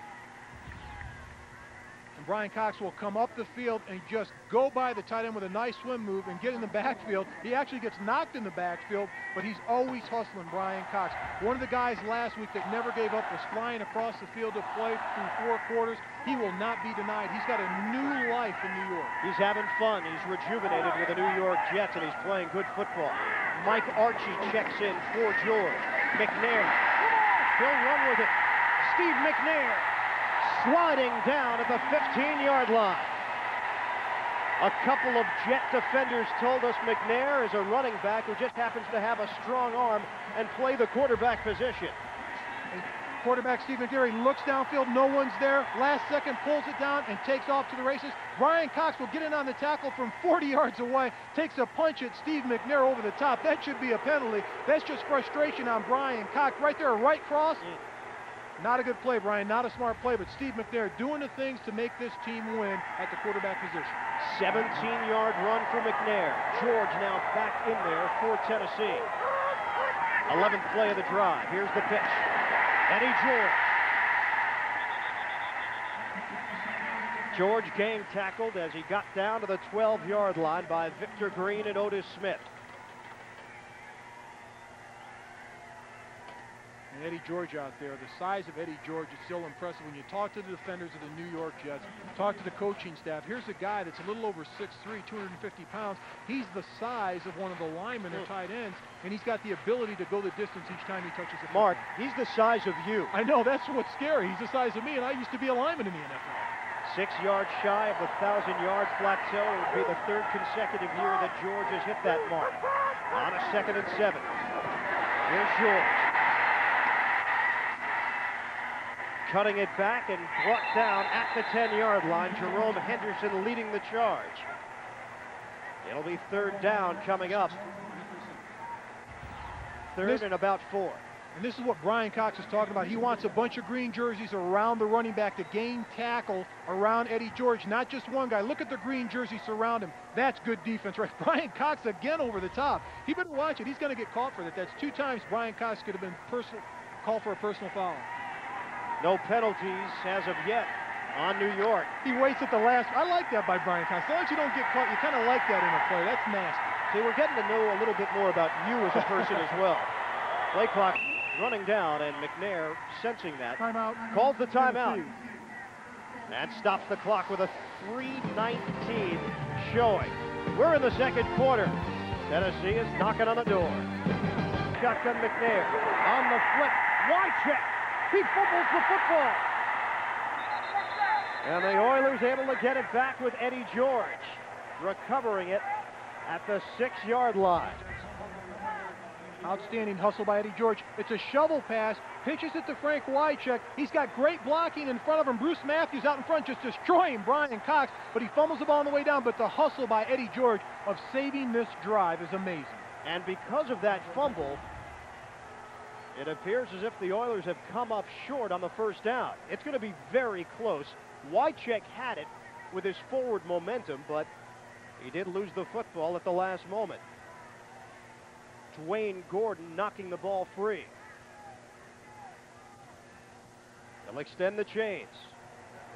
And Brian Cox will come up the field and just go by the tight end with a nice swim move and get in the backfield. He actually gets knocked in the backfield, but he's always hustling, Brian Cox. One of the guys last week that never gave up was flying across the field to play through 4 quarters. He will not be denied. He's got a new life in New York. He's having fun. He's rejuvenated with the New York Jets, and he's playing good football. Mike Archie checks in for George. McNair. He'll run with it. Steve McNair sliding down at the 15-yard line. A couple of Jet defenders told us McNair is a running back who just happens to have a strong arm and play the quarterback position. And quarterback Steve McNair, he looks downfield, no one's there. Last second, pulls it down and takes off to the races. Brian Cox will get in on the tackle from 40 yards away, takes a punch at Steve McNair over the top. That should be a penalty. That's just frustration on Brian Cox. Right there, a right cross. Not a good play, Brian. Not a smart play, but Steve McNair doing the things to make this team win at the quarterback position. 17-yard run for McNair. George now back in there for Tennessee. 11th play of the drive. Here's the pitch. Eddie George. George game tackled as he got down to the 12-yard line by Victor Green and Otis Smith. And Eddie George out there, the size of Eddie George is still impressive. When you talk to the defenders of the New York Jets, talk to the coaching staff, here's a guy that's a little over 6'3", 250 pounds. He's the size of one of the linemen or tight ends, and he's got the ability to go the distance each time he touches the Mark, football. he's the size of you. I know, that's what's scary. He's the size of me, and I used to be a lineman in the NFL. 6 yards shy of the 1,000-yard plateau. It would be the 3rd consecutive year that George has hit that mark. On a 2nd and 7. Here's George. Cutting it back and brought down at the 10-yard line. Jerome Henderson leading the charge. It'll be 3rd down coming up. 3rd and about 4. And this is what Brian Cox is talking about. He wants a bunch of green jerseys around the running back to gain tackle around Eddie George, not just one guy. Look at the green jerseys surround him. That's good defense, right? Brian Cox again over the top. He better watch it. He's going to get caught for that. That's 2 times Brian Cox could have been called for a personal foul. No penalties as of yet on New York. He waits at the last. I like that by Brian Cox. As long as you don't get caught, you kind of like that in a play. That's nasty. See, we're getting to know a little bit more about you as a person as well. Play clock running down, and McNair, sensing that, calls the timeout and stops the clock with a 3:19 showing. We're in the second quarter. Tennessee is knocking on the door. Shotgun McNair on the flip. Wycheck. He fumbles the football. And the Oilers able to get it back with Eddie George, recovering it at the 6-yard line. Outstanding hustle by Eddie George. It's a shovel pass, pitches it to Frank Wycheck. He's got great blocking in front of him. Bruce Matthews out in front just destroying Brian Cox, but he fumbles the ball on the way down. But the hustle by Eddie George of saving this drive is amazing. And because of that fumble, it appears as if the Oilers have come up short on the first down. It's going to be very close. Wycheck had it with his forward momentum, but he did lose the football at the last moment. Dwayne Gordon knocking the ball free. They'll extend the chains,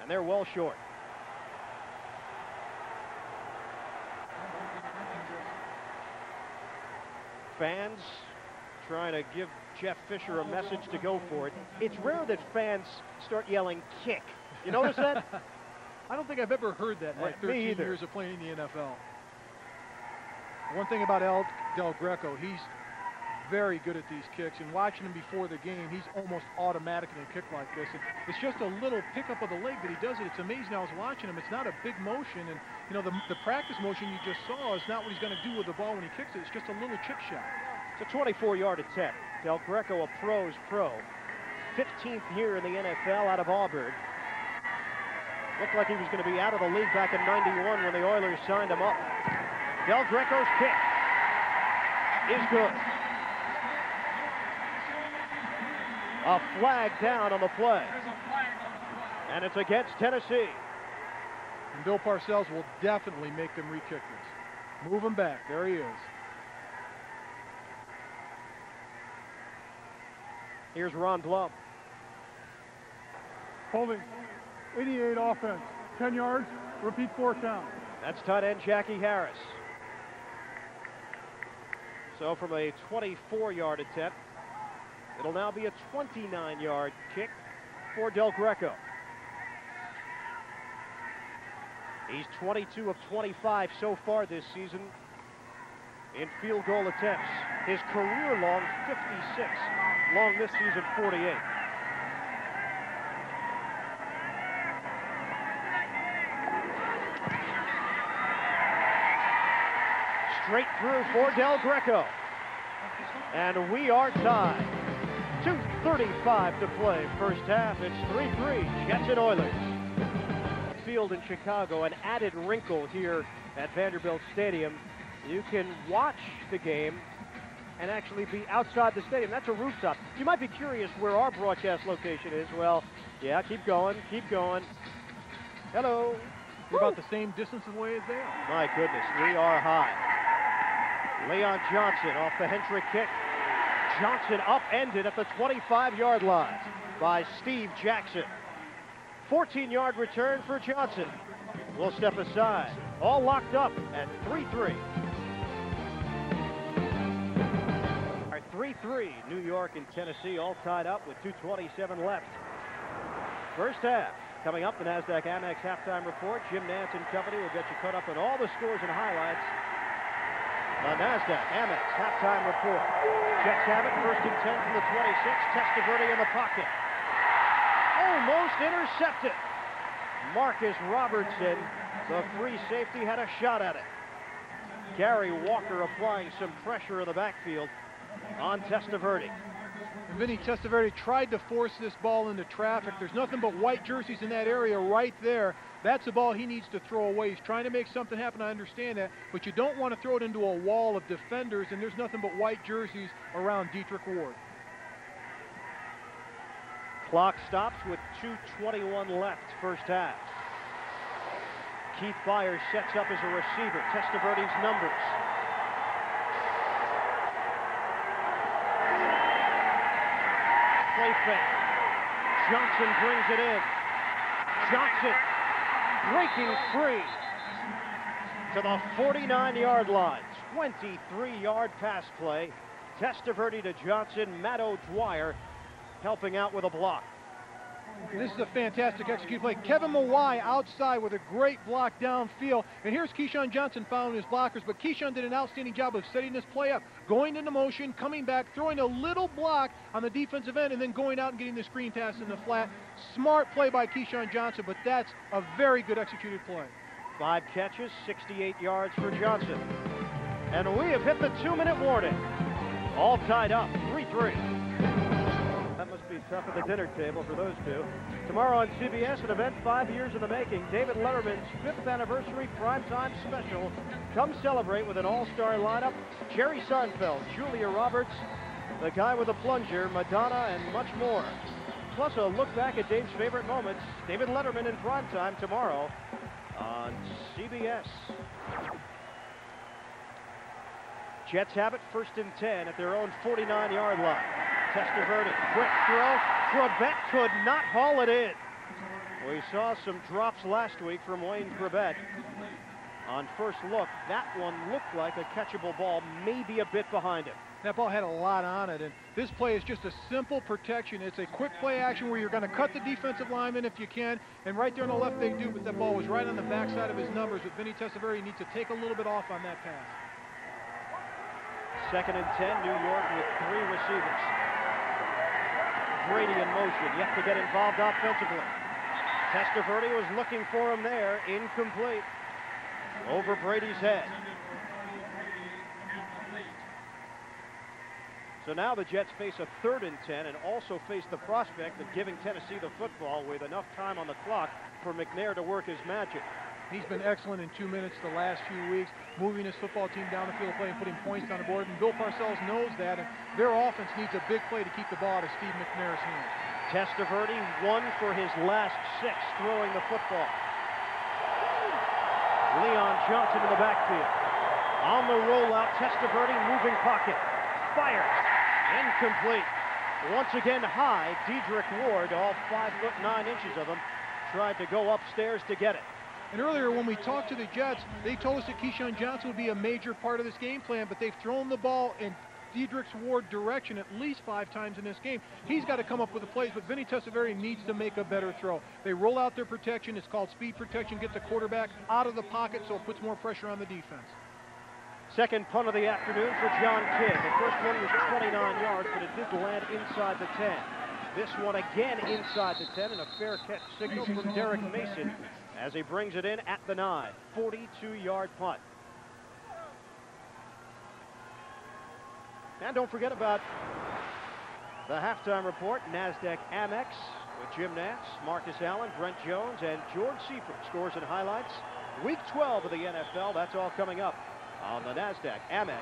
and they're well short. Fans trying to give Jeff Fisher a message to go for it. It's rare that fans start yelling kick. You notice that? I don't think I've ever heard that in like 13 years of playing in the NFL. One thing about Del Greco, he's very good at these kicks, and watching him before the game, he's almost automatic in a kick like this. And it's just a little pickup of the leg that he does it. It's amazing. I was watching him. It's not a big motion, and you know the practice motion you just saw is not what he's going to do with the ball when he kicks it. It's just a little chip shot. It's a 24-yard attempt. Del Greco, a pro's pro. 15th year in the NFL out of Auburn. Looked like he was going to be out of the league back in '91 when the Oilers signed him up. Del Greco's kick is good. A flag down on the play. And it's against Tennessee. And Bill Parcells will definitely make them re-kick this. Move him back. There he is. Here's Ron Blum. Holding. 88 offense. 10 yards. Repeat 4th down. That's tight end Jackie Harris. So from a 24-yard attempt, it'll now be a 29-yard kick for Del Greco. He's 22 of 25 so far this season in field goal attempts. His career long 56, long this season 48. Straight through for Del Greco. And we are tied. 2:35 to play first half. It's 3-3 Jets and Oilers. Field in Chicago, an added wrinkle here at Vanderbilt Stadium. You can watch the game and actually be outside the stadium. That's a rooftop. You might be curious where our broadcast location is. Well, yeah, keep going, keep going. Hello. You're about the same distance away as they are. My goodness, we are high. Leon Johnson off the Hentrich kick. Johnson upended at the 25-yard line by Steve Jackson. 14-yard return for Johnson. We'll step aside. All locked up at 3-3. 3-3, New York and Tennessee all tied up with 2:27 left. First half. Coming up, the NASDAQ Amex halftime report. Jim Nance and company will get you caught up on all the scores and highlights. The NASDAQ Amex halftime report. Jets have it, 1st and 10 from the 26. Testaverde in the pocket. Almost intercepted. Marcus Robertson, the free safety, had a shot at it. Gary Walker applying some pressure in the backfield on Testaverde. And Vinny Testaverde tried to force this ball into traffic. There's nothing but white jerseys in that area right there. That's a ball he needs to throw away. He's trying to make something happen. I understand that. But you don't want to throw it into a wall of defenders, and there's nothing but white jerseys around Dietrich Ward. Clock stops with 2:21 left, first half. Keith Byers sets up as a receiver. Testaverde's numbers. Play fake. Johnson brings it in. Johnson breaking free to the 49-yard line. 23-yard pass play. Testaverde to Johnson. Matt O'Dwyer helping out with a block. This is a fantastic executed play. Kevin Mawai outside with a great block downfield. And here's Keyshawn Johnson following his blockers, but Keyshawn did an outstanding job of setting this play up, going into motion, coming back, throwing a little block on the defensive end, and then going out and getting the screen pass in the flat. Smart play by Keyshawn Johnson, but that's a very good executed play. 5 catches, 68 yards for Johnson. And we have hit the 2-minute warning. All tied up, 3-3. That must be tough at the dinner table for those two. Tomorrow on CBS, an event 5 years in the making. David Letterman's 5th anniversary primetime special. Come celebrate with an all-star lineup. Jerry Seinfeld, Julia Roberts, the guy with the plunger, Madonna, and much more. Plus a look back at Dave's favorite moments. David Letterman in primetime tomorrow on CBS. Jets have it 1st and 10 at their own 49-yard line. Testaverde, quick throw. Krebet could not haul it in. We saw some drops last week from Wayne Krebet. On first look, that one looked like a catchable ball, maybe a bit behind him. That ball had a lot on it, and this play is just a simple protection. It's a quick play action where you're going to cut the defensive lineman if you can, and right there on the left they do, but that ball was right on the backside of his numbers. But Vinny Testaverde needs to take a little bit off on that pass. 2nd and 10, New York with 3 receivers. Brady in motion, yet to get involved offensively. Testaverde was looking for him there, incomplete. Over Brady's head. So now the Jets face a 3rd and 10 and also face the prospect of giving Tennessee the football with enough time on the clock for McNair to work his magic. He's been excellent in 2 minutes the last few weeks, moving his football team down the field of play and putting points on the board. And Bill Parcells knows that, and their offense needs a big play to keep the ball out of Steve McNair's hands. Testaverde 1 for his last 6 throwing the football. Leon Johnson in the backfield. On the rollout, Testaverde moving pocket. Fires. Incomplete. Once again high, Dedrick Ward, all 5'9" of him, tried to go upstairs to get it. And earlier when we talked to the Jets, they told us that Keyshawn Johnson would be a major part of this game plan, but they've thrown the ball in Dedrick Ward's direction at least 5 times in this game. He's got to come up with the plays, but Vinny Testaverde needs to make a better throw. They roll out their protection. It's called speed protection. Get the quarterback out of the pocket so it puts more pressure on the defense. Second punt of the afternoon for John Kidd. The first one was 29 yards, but it did land inside the 10. This one again inside the 10, and a fair catch signal from Derek Mason as he brings it in at the 9. 42-yard punt. And don't forget about the halftime report. NASDAQ Amex with Jim Nance, Marcus Allen, Brent Jones, and George Seifert. Scores and highlights. Week 12 of the NFL. That's all coming up on the NASDAQ Amex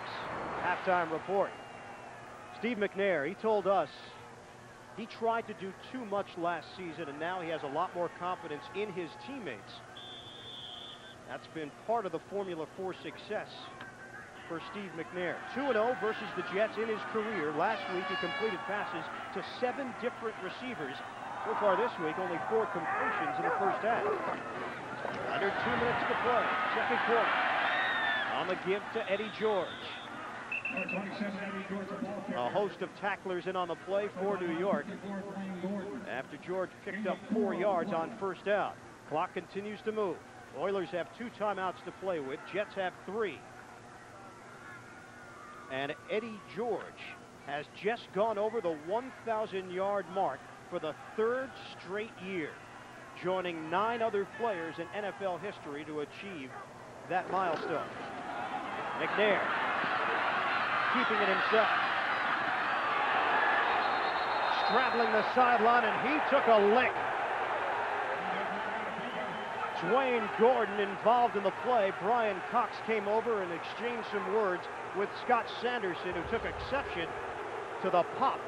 halftime report. Steve McNair, he told us he tried to do too much last season, and now he has a lot more confidence in his teammates. That's been part of the formula for success for Steve McNair. 2-0 versus the Jets in his career. Last week he completed passes to 7 different receivers. So far this week, only 4 completions in the first half. Under 2 minutes to play, second quarter. On the give to Eddie George. A host of tacklers in on the play for New York after George picked up 4 yards on first down. Clock continues to move. Oilers have 2 timeouts to play with. Jets have 3. And Eddie George has just gone over the 1,000-yard mark for the 3rd straight year, joining 9 other players in NFL history to achieve that milestone. McNair keeping it himself. Straddling the sideline, and he took a lick. Dwayne Gordon involved in the play. Brian Cox came over and exchanged some words with Scott Sanderson, who took exception to the pop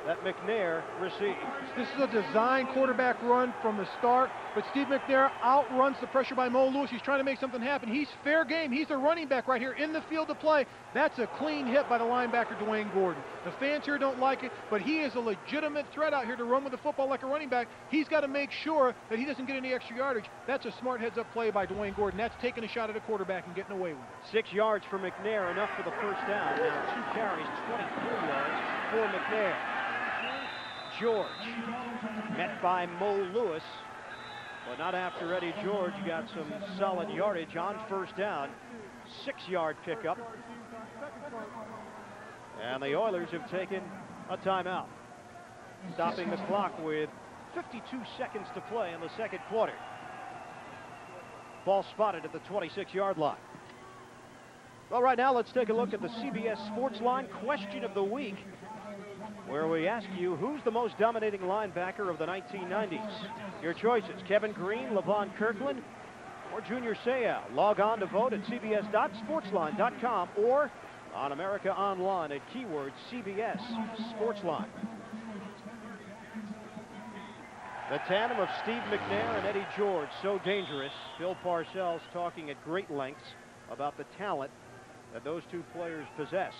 that McNair received. This is a design quarterback run from the start, but Steve McNair outruns the pressure by Mo Lewis. He's trying to make something happen. He's fair game. He's the running back right here in the field to play. That's a clean hit by the linebacker, Dwayne Gordon. The fans here don't like it, but he is a legitimate threat out here to run with the football like a running back. He's got to make sure that he doesn't get any extra yardage. That's a smart heads-up play by Dwayne Gordon. That's taking a shot at a quarterback and getting away with it. 6 yards for McNair, enough for the first down. Now 2 carries, 23 yards for McNair. George, met by Mo Lewis, but not after Eddie George got some solid yardage on first down. 6-yard pickup. And the Oilers have taken a timeout, stopping the clock with 52 seconds to play in the second quarter. Ball spotted at the 26-yard line. Well, right now, let's take a look at the CBS Sports Line question of the week, where we ask you, who's the most dominating linebacker of the 1990s? Your choices: Kevin Green, Levon Kirkland, or Junior Seau. Log on to vote at cbs.sportsline.com or on America Online at keyword CBS Sportsline. The tandem of Steve McNair and Eddie George, so dangerous. Bill Parcells talking at great lengths about the talent that those two players possess.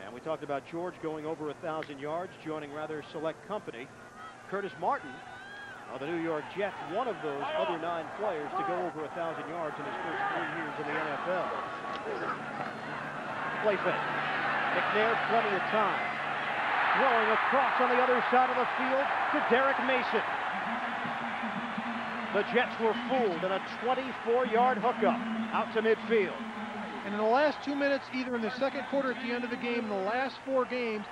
And we talked about George going over 1,000 yards, joining rather select company. Curtis Martin of the New York Jets, one of those other 9 players to go over 1,000 yards in his first 3 years in the NFL. Play fake. McNair, plenty of time. Throwing across on the other side of the field to Derek Mason. The Jets were fooled in a 24-yard hookup out to midfield. And in the last 2 minutes, either in the second quarter at the end of the game, in the last 4 games,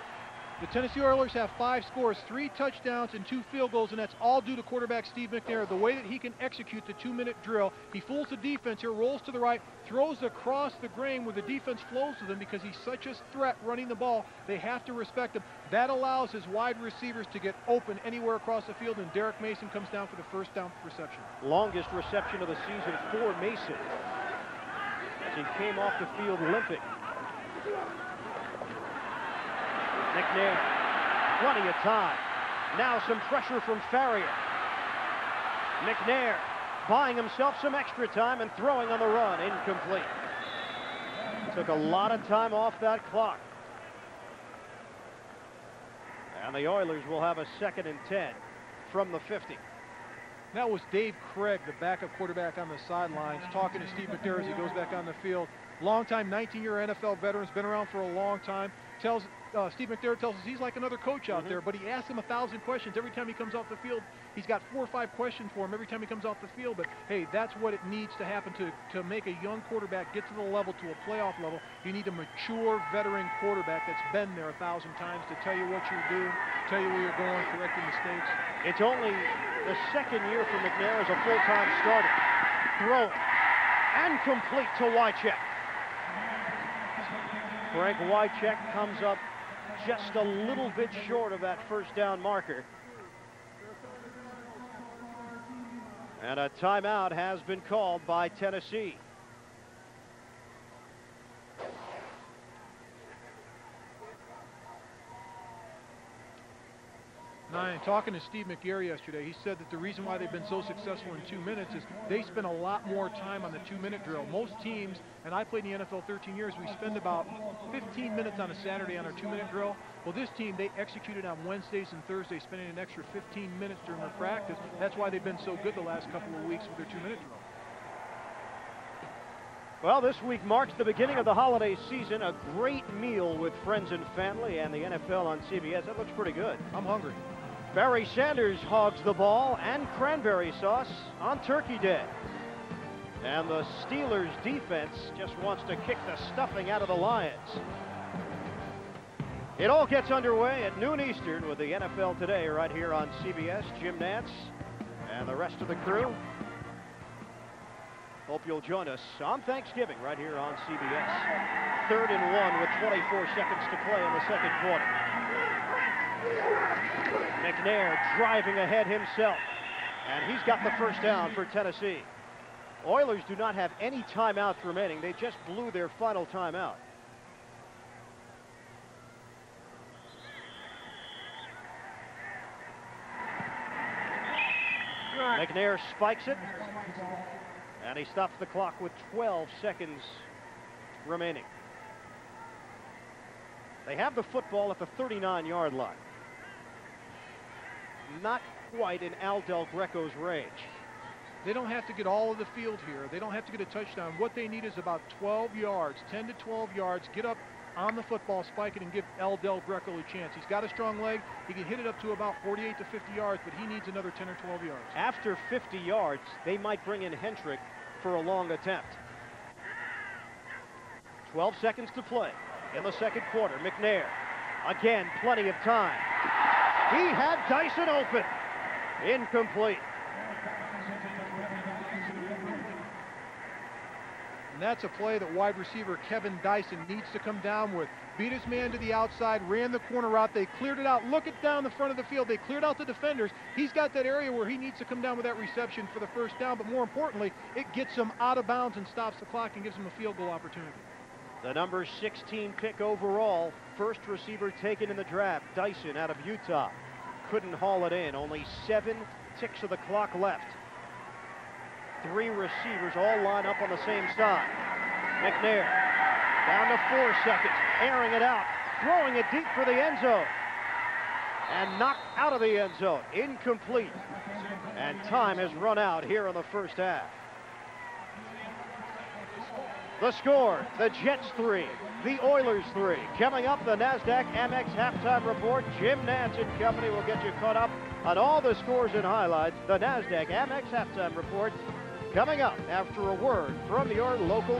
the Tennessee Oilers have 5 scores, 3 touchdowns and 2 field goals, and that's all due to quarterback Steve McNair. The way that he can execute the 2-minute drill, he fools the defense here, rolls to the right, throws across the grain where the defense flows with him because he's such a threat running the ball. They have to respect him. That allows his wide receivers to get open anywhere across the field, and Derek Mason comes down for the first down reception. Longest reception of the season for Mason, as he came off the field limping. McNair, plenty of time. Now some pressure from Farrier. McNair buying himself some extra time and throwing on the run. Incomplete. Took a lot of time off that clock. And the Oilers will have a 2nd and 10 from the 50. That was Dave Craig, the backup quarterback on the sidelines, talking to Steve McNair as he goes back on the field. Long-time 19-year NFL veteran, has been around for a long time. Steve McNair tells us he's like another coach out there, but he asks him 1,000 questions every time he comes off the field. He's got 4 or 5 questions for him every time he comes off the field. But hey, that's what it needs to happen to make a young quarterback get to the level, to a playoff level. You need a mature veteran quarterback that's been there 1,000 times to tell you what you're doing, tell you where you're going, correct the mistakes. It's only the 2nd year for McNair as a full-time starter. Throw and complete to Wycheck. Frank Wycheck comes up just a little bit short of that first down marker. And a timeout has been called by Tennessee. Talking to Steve McGarry yesterday, he said that the reason why they've been so successful in 2 minutes is they spend a lot more time on the 2-minute drill. Most teams, and I played in the NFL 13 years, we spend about 15 minutes on a Saturday on our 2-minute drill. Well, this team, they executed on Wednesdays and Thursdays, spending an extra 15 minutes during their practice. That's why they've been so good the last couple of weeks with their 2-minute drill. Well, this week marks the beginning of the holiday season. A great meal with friends and family and the NFL on CBS. That looks pretty good. I'm hungry. Barry Sanders hogs the ball and cranberry sauce on Turkey Day. And the Steelers defense just wants to kick the stuffing out of the Lions. It all gets underway at noon Eastern with the NFL Today right here on CBS. Jim Nantz and the rest of the crew. Hope you'll join us on Thanksgiving right here on CBS. 3rd and 1 with 24 seconds to play in the second quarter. McNair driving ahead himself, and he's got the first down for Tennessee. Oilers do not have any timeouts remaining. They just blew their final timeout. McNair spikes it, and he stops the clock with 12 seconds remaining. They have the football at the 39-yard line. Not quite in Al Del Greco's range. They don't have to get all of the field here. They don't have to get a touchdown. What they need is about 12 yards, 10 to 12 yards, get up on the football, spike it, and give L. Del Greco a chance. He's got a strong leg. He can hit it up to about 48 to 50 yards, but he needs another 10 or 12 yards. After 50 yards, they might bring in Hentrich for a long attempt. 12 seconds to play in the second quarter. McNair, again, plenty of time. He had Dyson open. Incomplete. And that's a play that wide receiver Kevin Dyson needs to come down with. Beat his man to the outside, ran the corner route. They cleared it out. Look it down the front of the field. They cleared out the defenders. He's got that area where he needs to come down with that reception for the first down, but more importantly, it gets him out of bounds and stops the clock and gives him a field goal opportunity. The number 16 pick overall, first receiver taken in the draft, Dyson out of Utah. Couldn't haul it in. Only 7 ticks of the clock left. 3 receivers all line up on the same side. McNair down to 4 seconds, airing it out, throwing it deep for the end zone. And knocked out of the end zone. Incomplete. And time has run out here in the first half. The score, the Jets 3, the Oilers 3. Coming up, the NASDAQ Amex halftime report. Jim Nance and company will get you caught up on all the scores and highlights. The NASDAQ Amex halftime report coming up after a word from your local